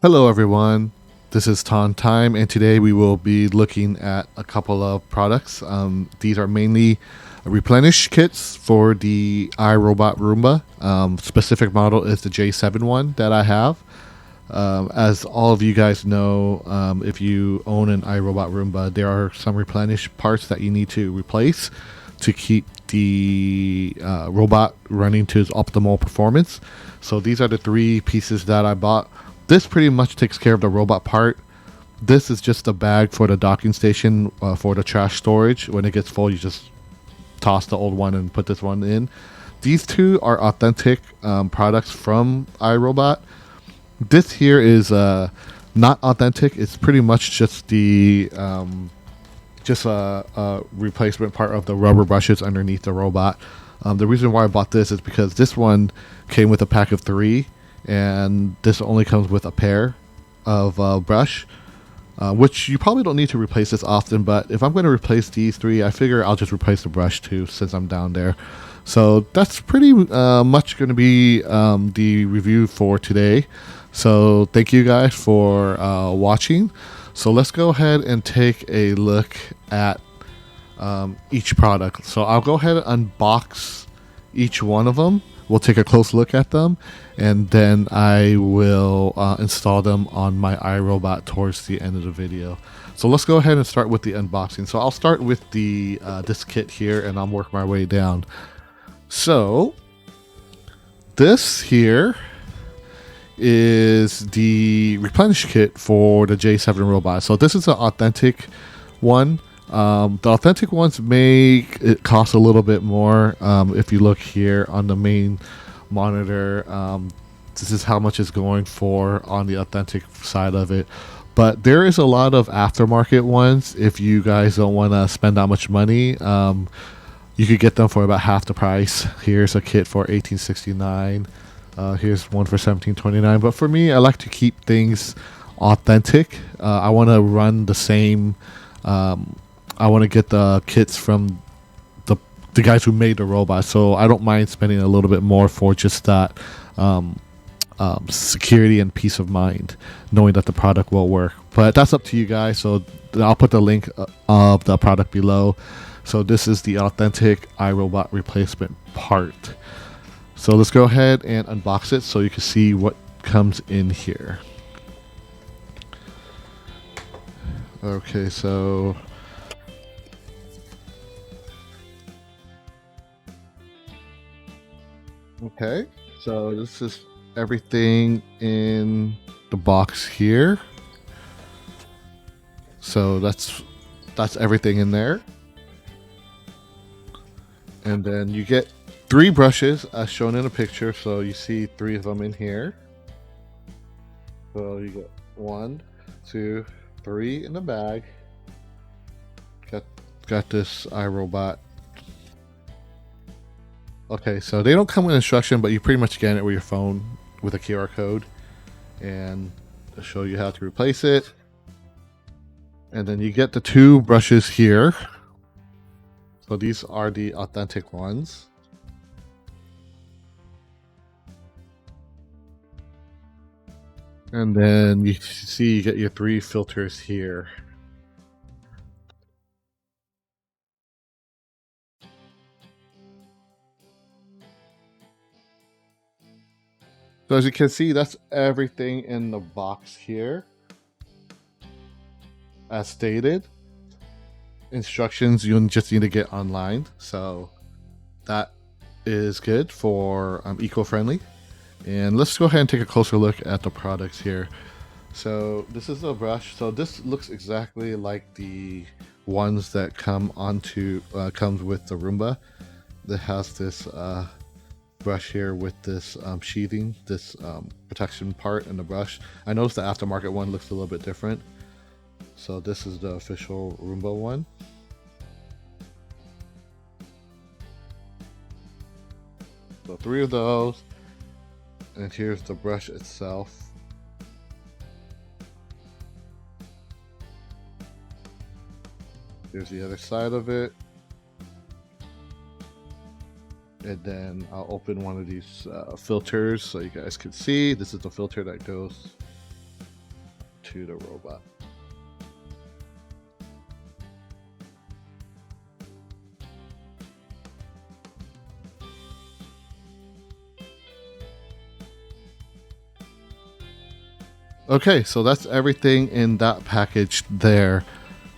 Hello everyone, this is Ton Time, and today we will be looking at a couple of products. These are mainly replenish kits for the iRobot Roomba. Specific model is the J7 one that I have. As all of you guys know, if you own an iRobot Roomba, there are some replenish parts that you need to replace to keep the robot running to its optimal performance. So these are the three pieces that I bought. This pretty much takes care of the robot part. This is just a bag for the docking station for the trash storage. When it gets full, you just toss the old one and put this one in. These two are authentic products from iRobot. This here is not authentic. It's pretty much just the just a replacement part of the rubber brushes underneath the robot. The reason why I bought this is because this one came with a pack of 3, and this only comes with a pair of brush, which you probably don't need to replace this often. But if I'm going to replace these 3, I figure I'll just replace the brush too, since I'm down there. So that's pretty much going to be the review for today. So thank you guys for watching. So let's go ahead and take a look at each product. So I'll go ahead and unbox each one of them. We'll take a close look at them, and then I will install them on my iRobot towards the end of the video. So let's go ahead and start with the unboxing. So I'll start with the this kit here, and I'll work my way down. So this here is the replenish kit for the J7 robot. So this is an authentic one. The authentic ones may it cost a little bit more. If you look here on the main monitor, this is how much it's going for on the authentic side of it. But there is a lot of aftermarket ones. If you guys don't want to spend that much money, you could get them for about half the price. Here's a kit for $18.69. Here's one for $17.29. But for me, I like to keep things authentic. I want to run the same. I want to get the kits from the guys who made the robot, so I don't mind spending a little bit more for just that security and peace of mind, knowing that the product will work. But that's up to you guys. So I'll put the link of the product below. So this is the authentic iRobot replacement part. So let's go ahead and unbox it so you can see what comes in here. Okay, so so this is everything in the box here. So that's everything in there. And then you get 3 brushes as shown in the picture. So you see 3 of them in here. So you get 1, 2, 3 in the bag. Got this iRobot. Okay, so they don't come with instruction, but you pretty much scan it with your phone with a QR code, and they'll show you how to replace it. And then you get the 2 brushes here. So these are the authentic ones. And then you see you get your 3 filters here. So as you can see, that's everything in the box here. As stated, instructions you just need to get online. So that is good for eco-friendly. And let's go ahead and take a closer look at the products here. So this is a brush. So this looks exactly like the ones that come onto comes with the Roomba. That has this brush here with this sheathing, this protection part in the brush. I noticed the aftermarket one looks a little bit different. So this is the official Roomba one. So 3 of those. And here's the brush itself. Here's the other side of it. And then I'll open one of these filters so you guys can see. This is the filter that goes to the robot. Okay, so that's everything in that package there.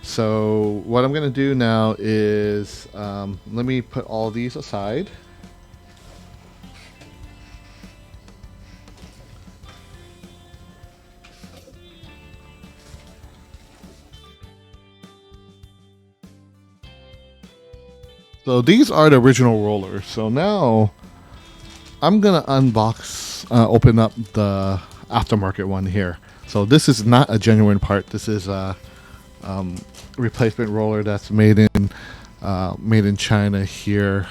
So what I'm going to do now is let me put all these aside. So these are the original rollers. So now I'm going to open up the aftermarket one here. So this is not a genuine part. This is a replacement roller that's made in China here.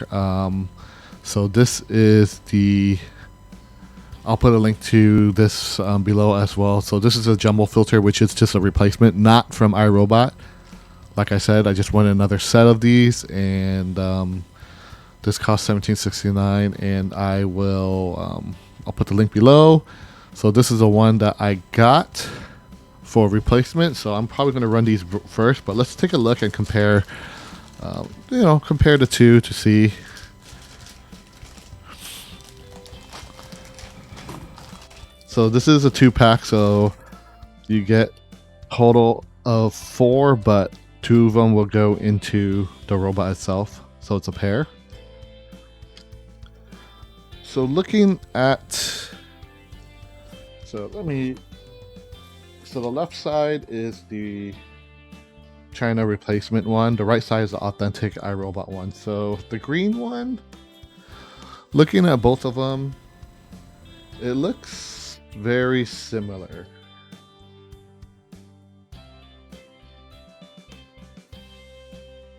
So this is I'll put a link to this below as well. So this is a jumbo filter, which is just a replacement, not from iRobot. Like I said, I just wanted another set of these, and this costs $17.69, and I'll put the link below. So this is the one that I got for replacement. So I'm probably going to run these first, but let's take a look and compare the two to see. So this is a 2-pack, so you get total of 4, but 2 of them will go into the robot itself. So it's a pair. So looking at, so the left side is the China replacement one. The right side is the authentic iRobot one. So the green one, looking at both of them, it looks very similar.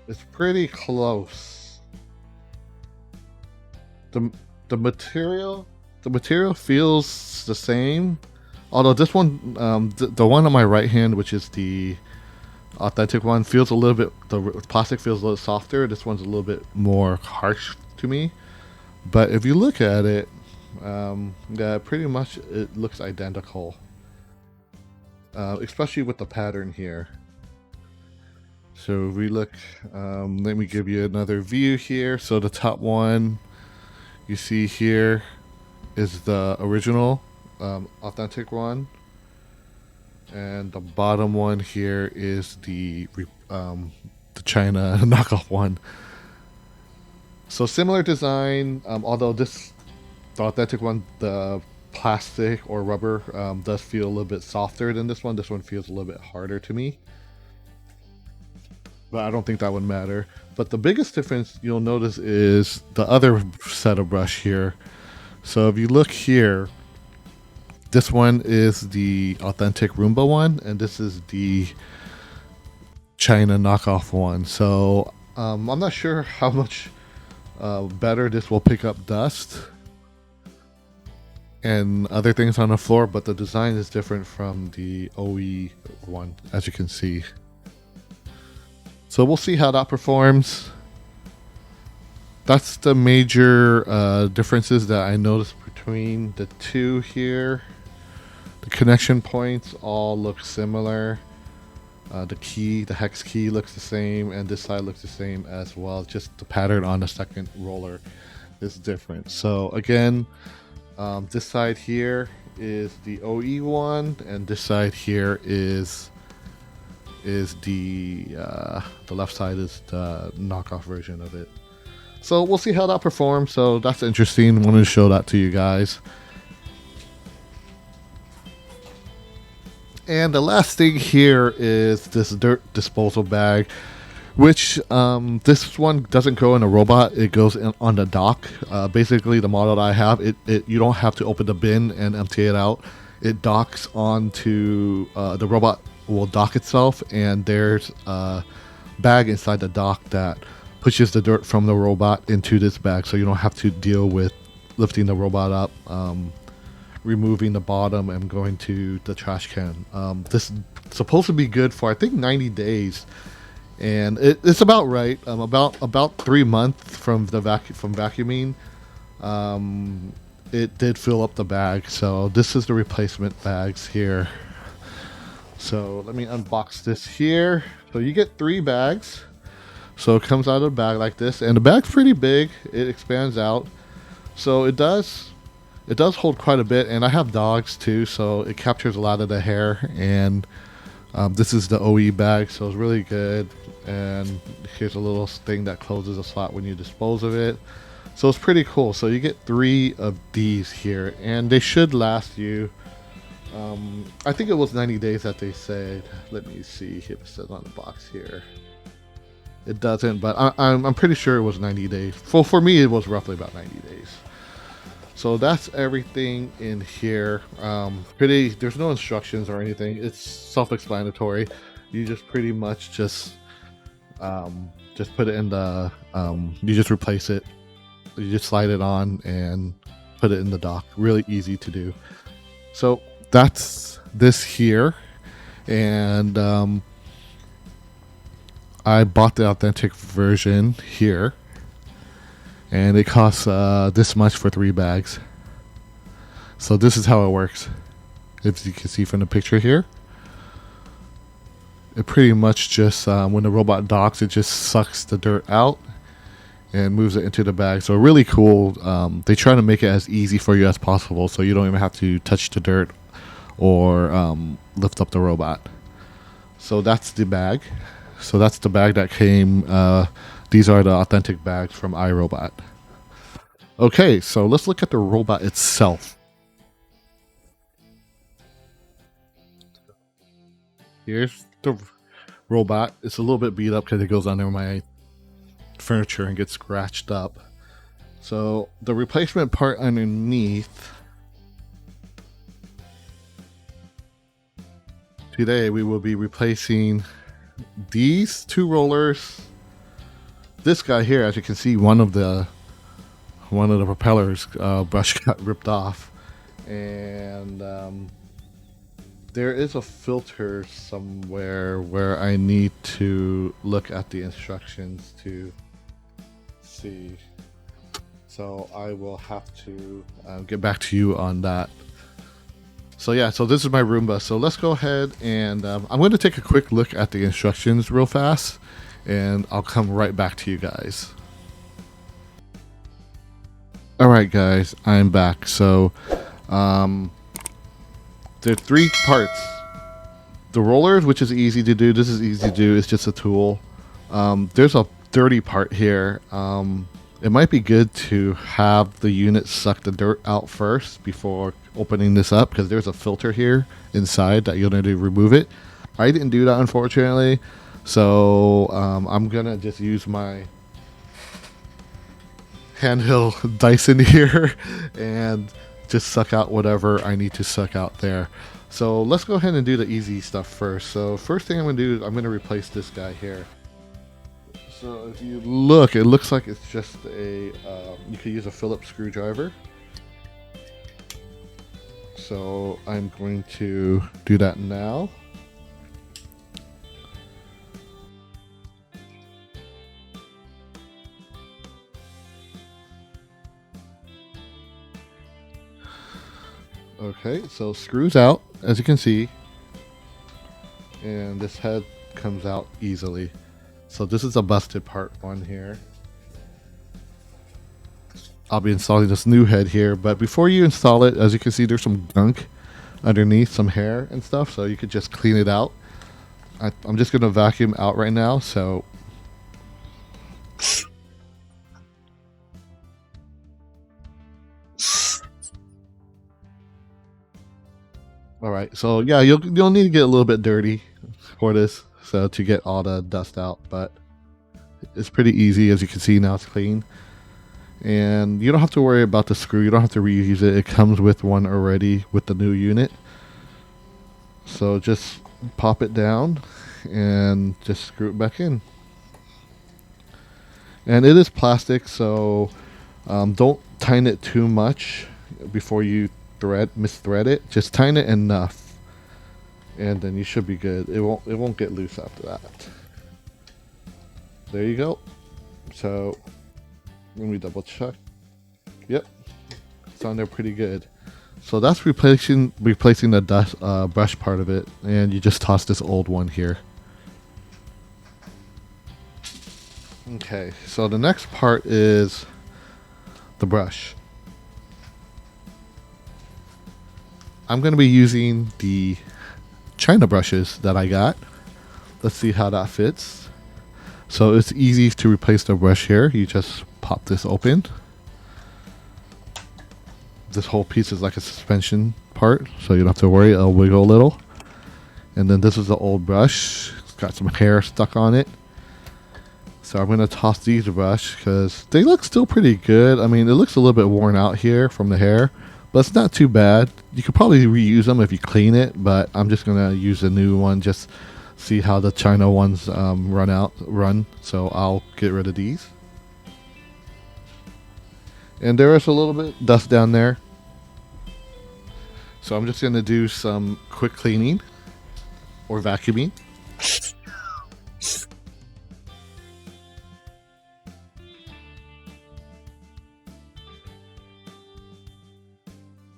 It's pretty close. The material feels the same, although this one, the one on my right hand, which is the authentic one, feels a little bit, the plastic feels a little softer. This one's a little bit more harsh to me, but if you look at it, yeah, pretty much it looks identical, especially with the pattern here. So if we look, let me give you another view here. So the top one you see here is the original authentic one, and the bottom one here is the China knockoff one. So similar design, although the authentic one, the plastic or rubber does feel a little bit softer than this one. This one feels a little bit harder to me, but I don't think that would matter. But the biggest difference you'll notice is the other set of brush here. So if you look here, this one is the authentic Roomba one, and this is the China knockoff one. So I'm not sure how much better this will pick up dust and other things on the floor, but the design is different from the OE one, as you can see. So we'll see how that performs. That's the major differences that I noticed between the two here. The connection points all look similar. The hex key looks the same, and this side looks the same as well. Just the pattern on the second roller is different. So again, this side here is the OE one, and this side here is the left side is the knockoff version of it. So we'll see how that performs. So that's interesting. Wanted to show that to you guys. And the last thing here is this dirt disposal bag, which this one doesn't go in a robot. It goes on the dock. Basically, the model that I have, you don't have to open the bin and empty it out. It docks onto the robot will dock itself, and there's a bag inside the dock that pushes the dirt from the robot into this bag, so you don't have to deal with lifting the robot up, removing the bottom, and going to the trash can. This is supposed to be good for, I think, 90 days, and it's about right. About 3 months from vacuuming. It did fill up the bag, so this is the replacement bags here. So let me unbox this here. So you get 3 bags. So it comes out of the bag like this, and the bag's pretty big. It expands out, so it does hold quite a bit. And I have dogs too, so it captures a lot of the hair. And this is the OE bag, so it's really good. And here's a little thing that closes a slot when you dispose of it. So it's pretty cool. So you get 3 of these here, and they should last you. I think it was 90 days that they said. Let me see if it says on the box here. It doesn't, but I'm pretty sure it was 90 days. For me, it was roughly about 90 days. So that's everything in here. There's no instructions or anything. It's self-explanatory. You just pretty much just put it in the, you just replace it. You just slide it on and put it in the dock. Really easy to do. So that's this here. And I bought the authentic version here, and it costs this much for 3 bags. So this is how it works. If you can see from the picture here, it pretty much just when the robot docks, it just sucks the dirt out and moves it into the bag. So really cool. They try to make it as easy for you as possible, so you don't even have to touch the dirt or lift up the robot. So that's the bag. So that's the bag that came. These are the authentic bags from iRobot. Okay, so let's look at the robot itself. Here's the robot. It's a little bit beat up because it goes under my furniture and gets scratched up. So the replacement part underneath. Today we will be replacing these 2 rollers. This guy here, as you can see, one of the propellers brush got ripped off, and there is a filter somewhere where I need to look at the instructions to see. So I will have to get back to you on that. So yeah, so this is my Roomba. So let's go ahead and I'm going to take a quick look at the instructions real fast, and I'll come right back to you guys. Alright guys, I'm back. So there are 3 parts. The rollers, which is easy to do. This is easy to do. It's just a tool. There's a dirty part here. It might be good to have the unit suck the dirt out first before opening this up, because there's a filter here inside that you'll need to remove it. I didn't do that, unfortunately, so I'm gonna just use my handheld Dyson here and just suck out whatever I need to suck out there. So let's go ahead and do the easy stuff first. So first thing I'm gonna do is I'm gonna replace this guy here. So if you look, it looks like it's just a, you could use a Phillips screwdriver. So I'm going to do that now. Okay, so screws out, as you can see, and this head comes out easily. So this is a busted part one here. I'll be installing this new head here, but before you install it, as you can see, there's some gunk underneath, some hair and stuff, so you could just clean it out. I'm just going to vacuum out right now, so... Alright, so yeah, you'll need to get a little bit dirty for this, so to get all the dust out, but it's pretty easy. As you can see, now it's clean. And you don't have to worry about the screw. You don't have to reuse it. It comes with one already with the new unit. So just pop it down and just screw it back in. And it is plastic, so don't tighten it too much before you misthread it. Just tighten it enough, and then you should be good. It won't get loose after that. There you go. So let me double check. Yep, it's on there pretty good. So that's replacing the dust brush part of it, and you just toss this old one here. Okay, so the next part is the brush. I'm going to be using the China brushes that I got. Let's see how that fits. So it's easy to replace the brush here. You just pop this open. This whole piece is like a suspension part, so you don't have to worry, it'll wiggle a little. And then this is the old brush. It's got some hair stuck on it. So I'm going to toss these brush because they look still pretty good. I mean, it looks a little bit worn out here from the hair, but it's not too bad. You could probably reuse them if you clean it, but I'm just going to use a new one, just see how the China ones run. So I'll get rid of these. And there is a little bit of dust down there. So I'm just going to do some quick cleaning or vacuuming.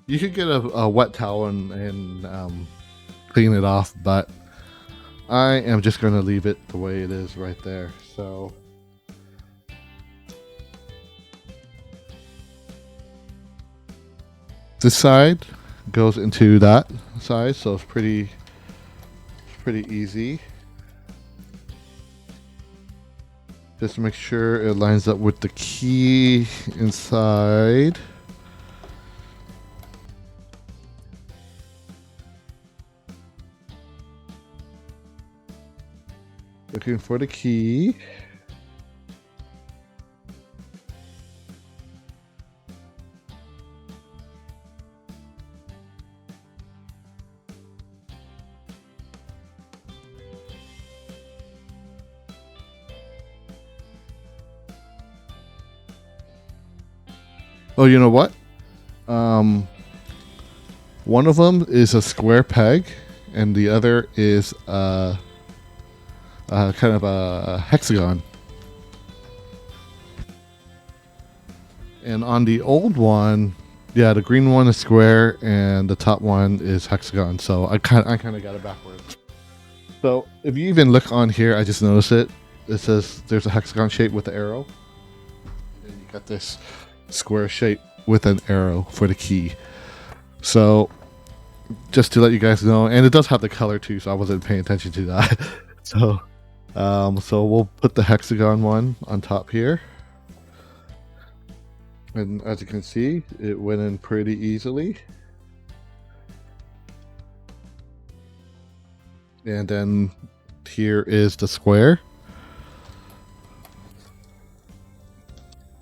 You could get a wet towel and clean it off, but I am just going to leave it the way it is right there. So this side goes into that side, so it's pretty easy. Just make sure it lines up with the key inside. Looking for the key. Oh, you know what? One of them is a square peg, and the other is kind of a hexagon. And on the old one, yeah, the green one is square, and the top one is hexagon. So I kind of got it backwards. So if you even look on here, I just noticed it. It says there's a hexagon shape with the arrow, and you got this square shape with an arrow for the key. So just to let you guys know, and it does have the color too, so I wasn't paying attention to that. So we'll put the hexagon one on top here, and as you can see, it went in pretty easily. And then here is the square.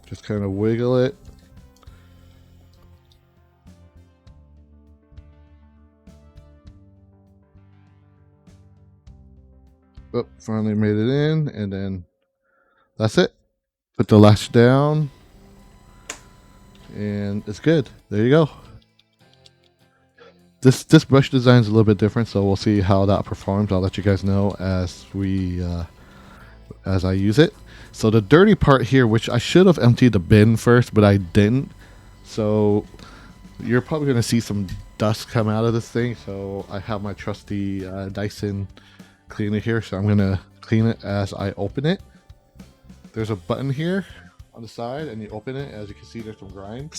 Just kind of wiggle it. Oh, finally made it in, and then that's it. Put the latch down, and it's good. There you go. This brush design is a little bit different, so we'll see how that performs. I'll let you guys know as I use it. So the dirty part here, which I should have emptied the bin first, but I didn't. So you're probably going to see some dust come out of this thing. So I have my trusty Dyson cleaner here, so I'm going to clean it as I open it. There's a button here on the side, and you open it. As you can see, there's some grime.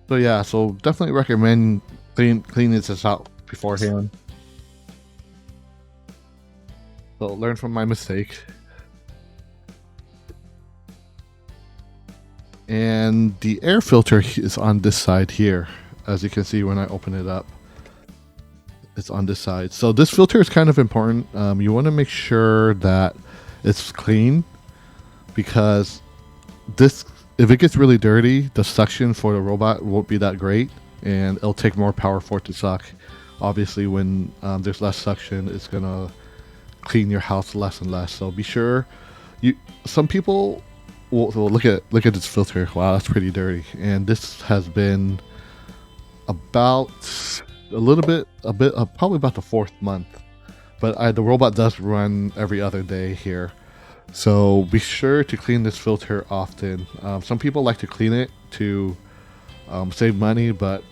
So yeah, so definitely recommend cleaning this out beforehand. So learn from my mistake. And the air filter is on this side here. As you can see when I open it up, it's on this side. So this filter is kind of important. You want to make sure that it's clean, because this, if it gets really dirty, the suction for the robot won't be that great, and it'll take more power for it to suck. Obviously, when there's less suction, it's gonna clean your house less and less. So be sure. Some people will look at this filter. Wow, that's pretty dirty. And this has been about probably about the 4th month but the robot does run every other day here. So be sure to clean this filter often. Some people like to clean it to save money, but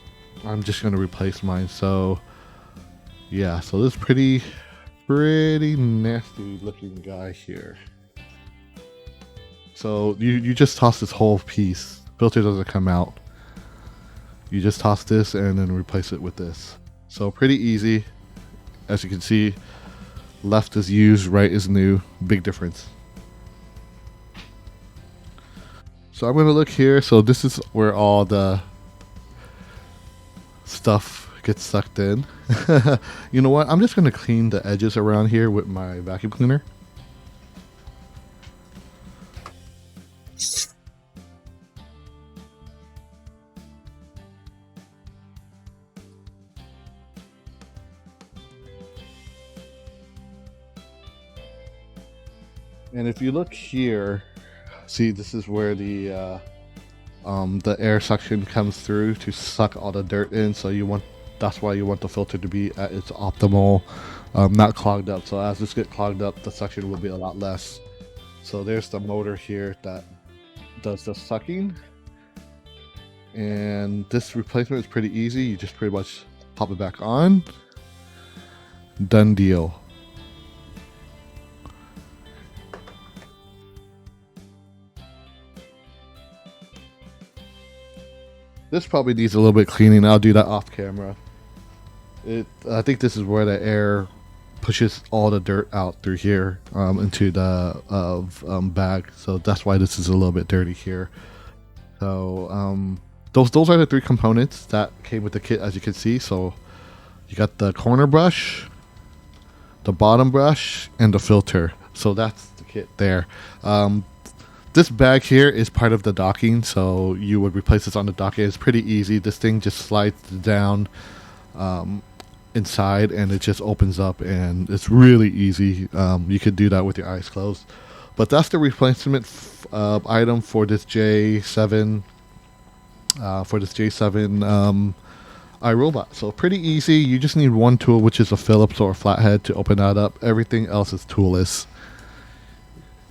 I'm just going to replace mine. So yeah, so this pretty nasty looking guy here. So you just toss this whole piece. Filter doesn't come out. You just toss this and then replace it with this. So pretty easy. As you can see, left is used, right is new. Big difference. So I'm going to look here. So this is where all the stuff gets sucked in. You know what? I'm just going to clean the edges around here with my vacuum cleaner. And if you look here, see, this is where the air suction comes through to suck all the dirt in. So that's why you want the filter to be at its optimal, not clogged up. So as this gets clogged up, the suction will be a lot less. So there's the motor here that does the sucking. And this replacement is pretty easy. You just pretty much pop it back on. Done deal. This probably needs a little bit cleaning. I'll do that off camera. I think this is where the air pushes all the dirt out through here into the bag. So that's why this is a little bit dirty here. So those are the three components that came with the kit, as you can see. So you got the corner brush, the bottom brush, and the filter. So that's the kit there. This bag here is part of the docking, so you would replace this on the dock. It's pretty easy. This thing just slides down inside, and it just opens up, and it's really easy. You could do that with your eyes closed. But that's the replacement item for this J7. iRobot. So pretty easy. You just need one tool, which is a Phillips or a flathead, to open that up. Everything else is toolless.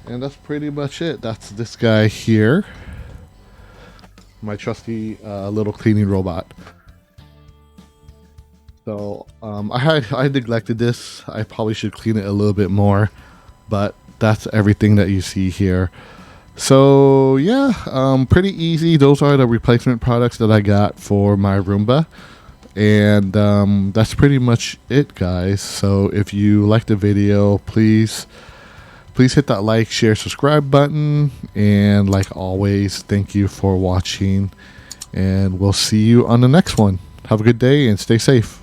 And that's pretty much it. That's this guy here. My trusty little cleaning robot. So I neglected this. I probably should clean it a little bit more. But that's everything that you see here. So yeah, pretty easy. Those are the replacement products that I got for my Roomba. And that's pretty much it, guys. So if you liked the video, please hit that like, share, subscribe button. And like always, thank you for watching. And we'll see you on the next one. Have a good day and stay safe.